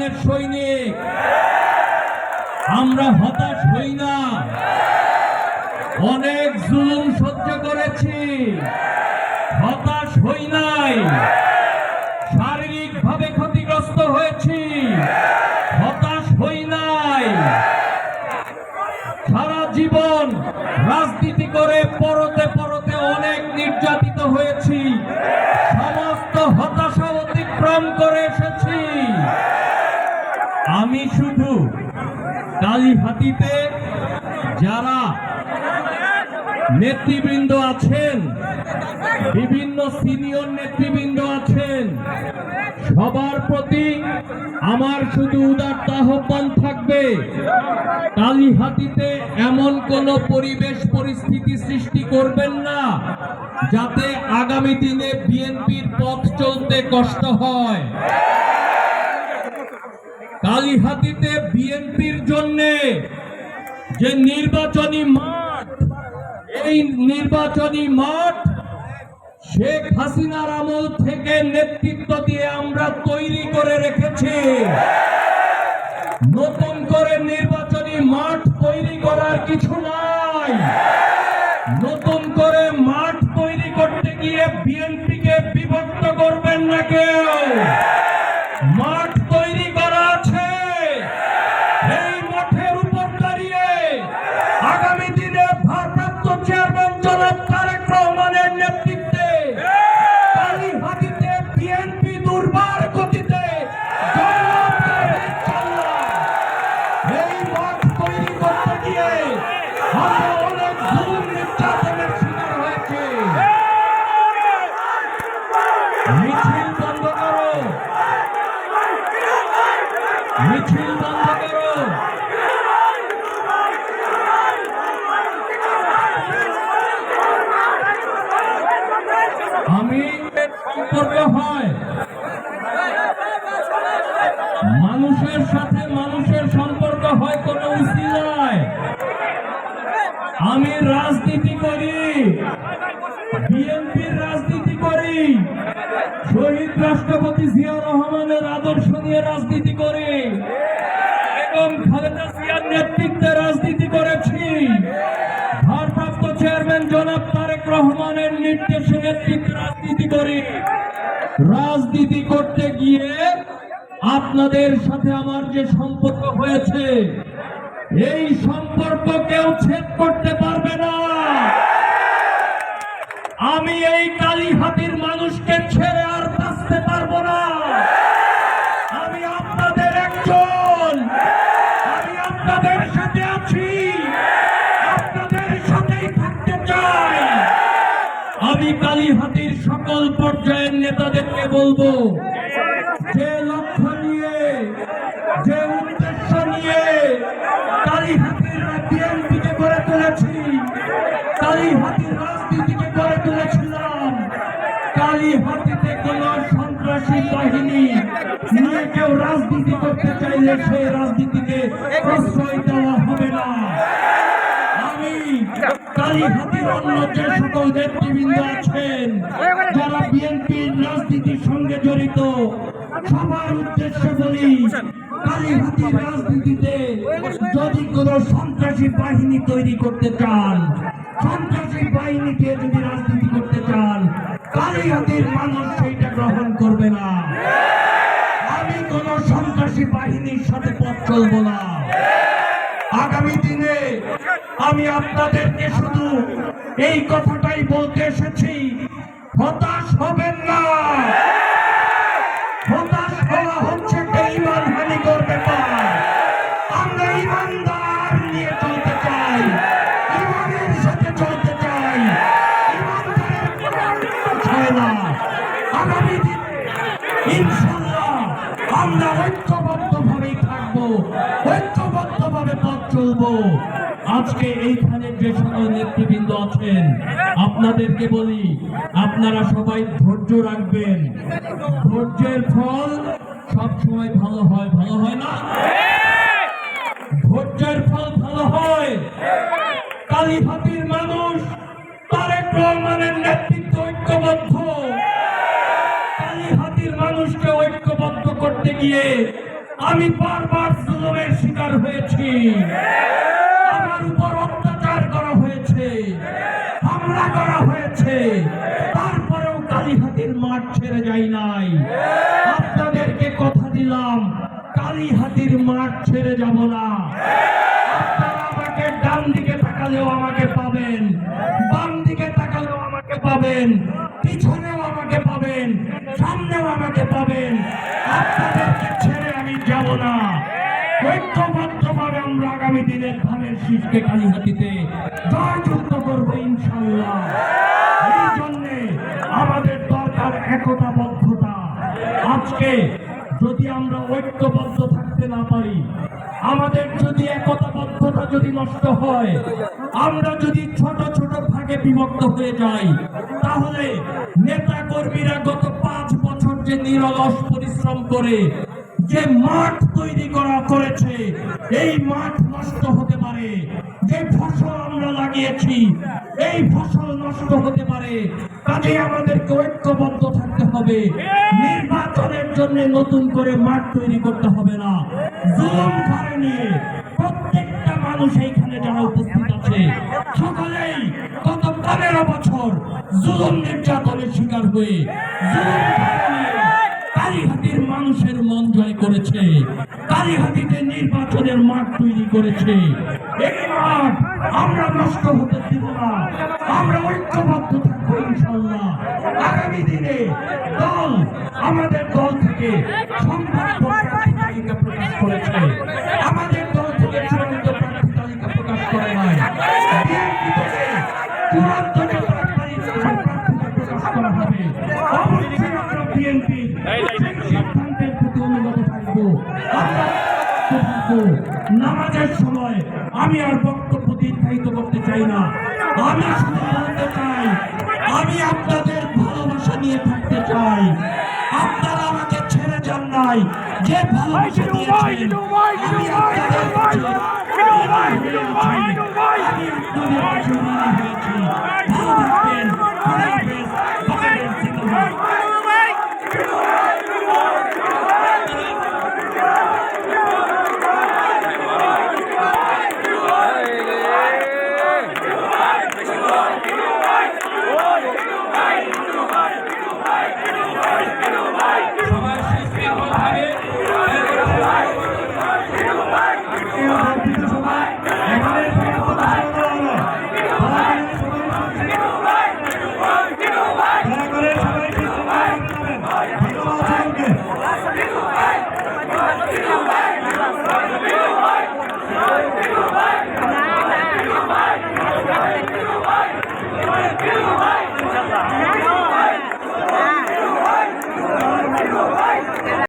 রহমানের সৈনিক। আমরা হতাশ হই না। অনেক জুলুম সহ্য করেছি, হতাশ হই নাই। শারীরিকভাবে ক্ষতিগ্রস্ত হয়েছি, হতাশ হই নাই। সারা জীবন রাজনীতি করে পরতে পরতে অনেক নির্যাতিত হয়েছি, সমস্ত হতাশা অতিক্রম করে এসেছি। আমি শুধু কালীহাতিতে যারা নেতৃবৃন্দ আছেন, বিভিন্ন সিনিয়র নেতৃবৃন্দ আছেন, সবার প্রতি আমার শুধু উদাত্ত আহ্বান থাকবে, কালীহাতিতে এমন কোন পরিবেশ পরিস্থিতি সৃষ্টি করবেন না যাতে আগামী দিনে বিএনপির পথ চলতে কষ্ট হয়। কালীহাতিতে বিএনপির জন্য যে নির্বাচনী মাঠ, এই নির্বাচনী মাঠ শেখ হাসিনার আমল থেকে নেতৃত্ব দিয়ে আমরা তৈরি করে রেখেছি। নতুন করে নির্বাচনী মাঠ তৈরি করার কিছু নাই। নতুন করে মাঠ তৈরি করতে গিয়ে বিএনপিকে বিভক্ত করবেন না কেউ। মাঠ তৈরি করা আছে, এই মাঠের উপর দাঁড়িয়ে আগামী দিনে ভারপ্রাপ্ত চেয়ারম্যান জনাব তারেক রহমানের নেতৃত্বে কালীহাতিতে বিএনপি দুর্বার গতিতে এই মাঠ তৈরি করতে গিয়ে আমরা অনেক জুলুম নির্যাতনের শিকার হয়েছে। মিছিল বন্ধ করো, মিছিল বন্ধ করো। আমি সম্পর্ক হয় মানুষের সাথে, মানুষের সম্পর্ক হয় কোনো উসিলায়। আমি রাজনীতি করি, বিএনপির রাজনীতি করি, শহীদ রাষ্ট্রপতি জিয়াউর রহমানের আদর্শ নিয়ে রাজনীতি করি এবং খালেদা জিয়ার নেতৃত্বে রাজনীতি করেছি। ভারপ্রাপ্ত চেয়ারম্যান জনাব তারেক রহমানের নির্দেশে নেতৃত্বে রাজনীতি করি। রাজনীতি করতে গিয়ে আপনাদের সাথে আমার যে সম্পর্ক হয়েছে, এই সম্পর্ক কেউ ছেদ করতে পারবে না। আমি এই কালীহাতির মানুষকে ছেড়ে আর বাঁচতে পারবো না। আমি আপনাদের একজন, আমি আপনাদের সাথে আছি, আপনাদের সাথেই থাকতে চাই। আমি কালীহাতির সকল পর্যায়ের নেতাদেরকে বলবো, যে লক্ষ্য নিয়ে, যে উদ্দেশ্য নিয়ে কালীহাতির বিএনপিকে গড়ে তুলেছি, কালীহাতির রাজনীতিকে গড়ে তুলেছিলাম, কালীহাতিতে কোন সন্ত্রাসী বাহিনী নিয়ে কেউ রাজনীতি করতে চাইলে সেই রাজনীতিকে প্রশ্রয় দেওয়া হবে না। আমি কালীহাতির অন্য যে সকল নেতৃবৃন্দ আছেন যারা বিএনপির রাজনীতির সঙ্গে জড়িত, সবার উদ্দেশ্যে বলি, কালীহাতির রাজনীতিতে যদি কোন সন্ত্রাসী বাহিনী তৈরি করতে চান, সন্ত্রাসী বাহিনীকে যদি রাজনীতি করতে চান, কালীহাতির মানুষ সেইটা গ্রহণ করবে না। আমি কোন সন্ত্রাসী বাহিনীর সাথে পথ চলব না। আগামী দিনে আমি আপনাদেরকে শুধু এই কথাটাই বলতে এসেছি, হতাশ হবেন না। হতাশ হওয়া হচ্ছে একটা ইমানহানিকর ব্যাপার। আমরা ইমানদার নিয়ে চলতে চাই, ইমানের সাথে চলতে চাই। ইমানদারের না। আগামী দিন ইনশাআল্লাহ আমরা ঐক্যবদ্ধভাবেই থাকবো, ঐক্যবদ্ধভাবে পথ চলবো। আজকে এইখানে যে সকল নেতৃবৃন্দ আছেন, আপনাদেরকে বলি, আপনারা সবাই ধৈর্য রাখবেন। ধৈর্যের ফল সব সময় ভালো হয়, ভালো হয় না? ধৈর্যের ফল ভালো হয়। কালীহাতির মানুষ তারেক রহমানের নেতৃত্ব ঐক্যবদ্ধ। কালীহাতির মানুষকে ঐক্যবদ্ধ করতে গিয়ে আমি বারবার জুলুমের শিকার হয়েছি, আমার উপর অত্যাচার করা হয়েছে, হামলা করা হয়েছে, তারপরেও কালীহাতির মাঠ ছেড়ে যাই নাই। আপনাদেরকে কথা দিলাম, কালীহাতির মাঠ ছেড়ে যাব না। আপনারা আমাকে ডান দিকে তাকালেও আমাকে পাবেন, বাম দিকে তাকালেও আমাকে পাবেন, পিছনেও আমাকে পাবেন, সামনেও আমাকে পাবেন। আপনাদেরকে ছেড়ে আমি যাব না। ঐক্যবদ্ধভাবে আমরা আগামী দিনের ধানের শীষকে কালীহাতিতে জয়যুক্ত করবো ইনশাআল্লাহ। এই জন্যে আমাদের দরকার একতাবদ্ধতা। আজকে যদি আমরা ঐক্যবদ্ধ থাকতে না পারি, আমাদের যদি একতাবদ্ধতা যদি নষ্ট হয়, আমরা যদি ছোট ছোট ভাগে বিভক্ত হয়ে যাই, তাহলে নেতা কর্মীরা গত 5 বছর যে নিরলস পরিশ্রম করে যে মাঠ তৈরি করেছে, এই মাঠ নষ্ট হতে পারে। যে ফসল আমরা লাগিয়েছি, এই ফসল নষ্ট হতে পারে। কাজে আমাদেরকে ঐক্যবদ্ধ থাকতে হবে। নির্বাচনের জন্য নতুন করে মাঠ তৈরি করতে হবে না। জুলুম করে নিয়ে প্রত্যেকটা মানুষ এইখানে যারা উপস্থিত আছে, সকলেই গত 15 বছর জুলুম নির্যাতনের শিকার হয়ে জুলুম করে নিয়ে কালীহাতির মানুষের মন জয় করেছে, কালীহাতিতে নির্বাচনের মাঠ তৈরি করেছে। এই মাঠ আমরা নষ্ট হতে দিব না। আমরা ঐক্যবদ্ধ থাকবো ইনশাআল্লাহ। আগামী দিনে দল আমাদের দল থেকে সম্ভাব্য প্রার্থী তালিকা প্রকাশ করেছে, আমাদের দল থেকে চূড়ান্ত প্রার্থী তালিকা প্রকাশ করে নাই। বিএনপি থেকে চূড়ান্ত প্রার্থী প্রকাশ করা হবে। অবশ্যই আমরা বিএনপি সিদ্ধান্তের প্রতি অনুগত থাকবো। নামাজের সময় আমি আর বক্তব্য দীর্ঘায়িত করতে চাই না। আমি শুধু বলতে চাই, আমি আপনাদের ভালোবাসা নিয়ে থাকতে চাই। আপনারা আমাকে ছেড়ে যান নাই, যে ভালোবাসা দিয়েছেন আমি আপনাদের কাছে ভালো থাকবেন।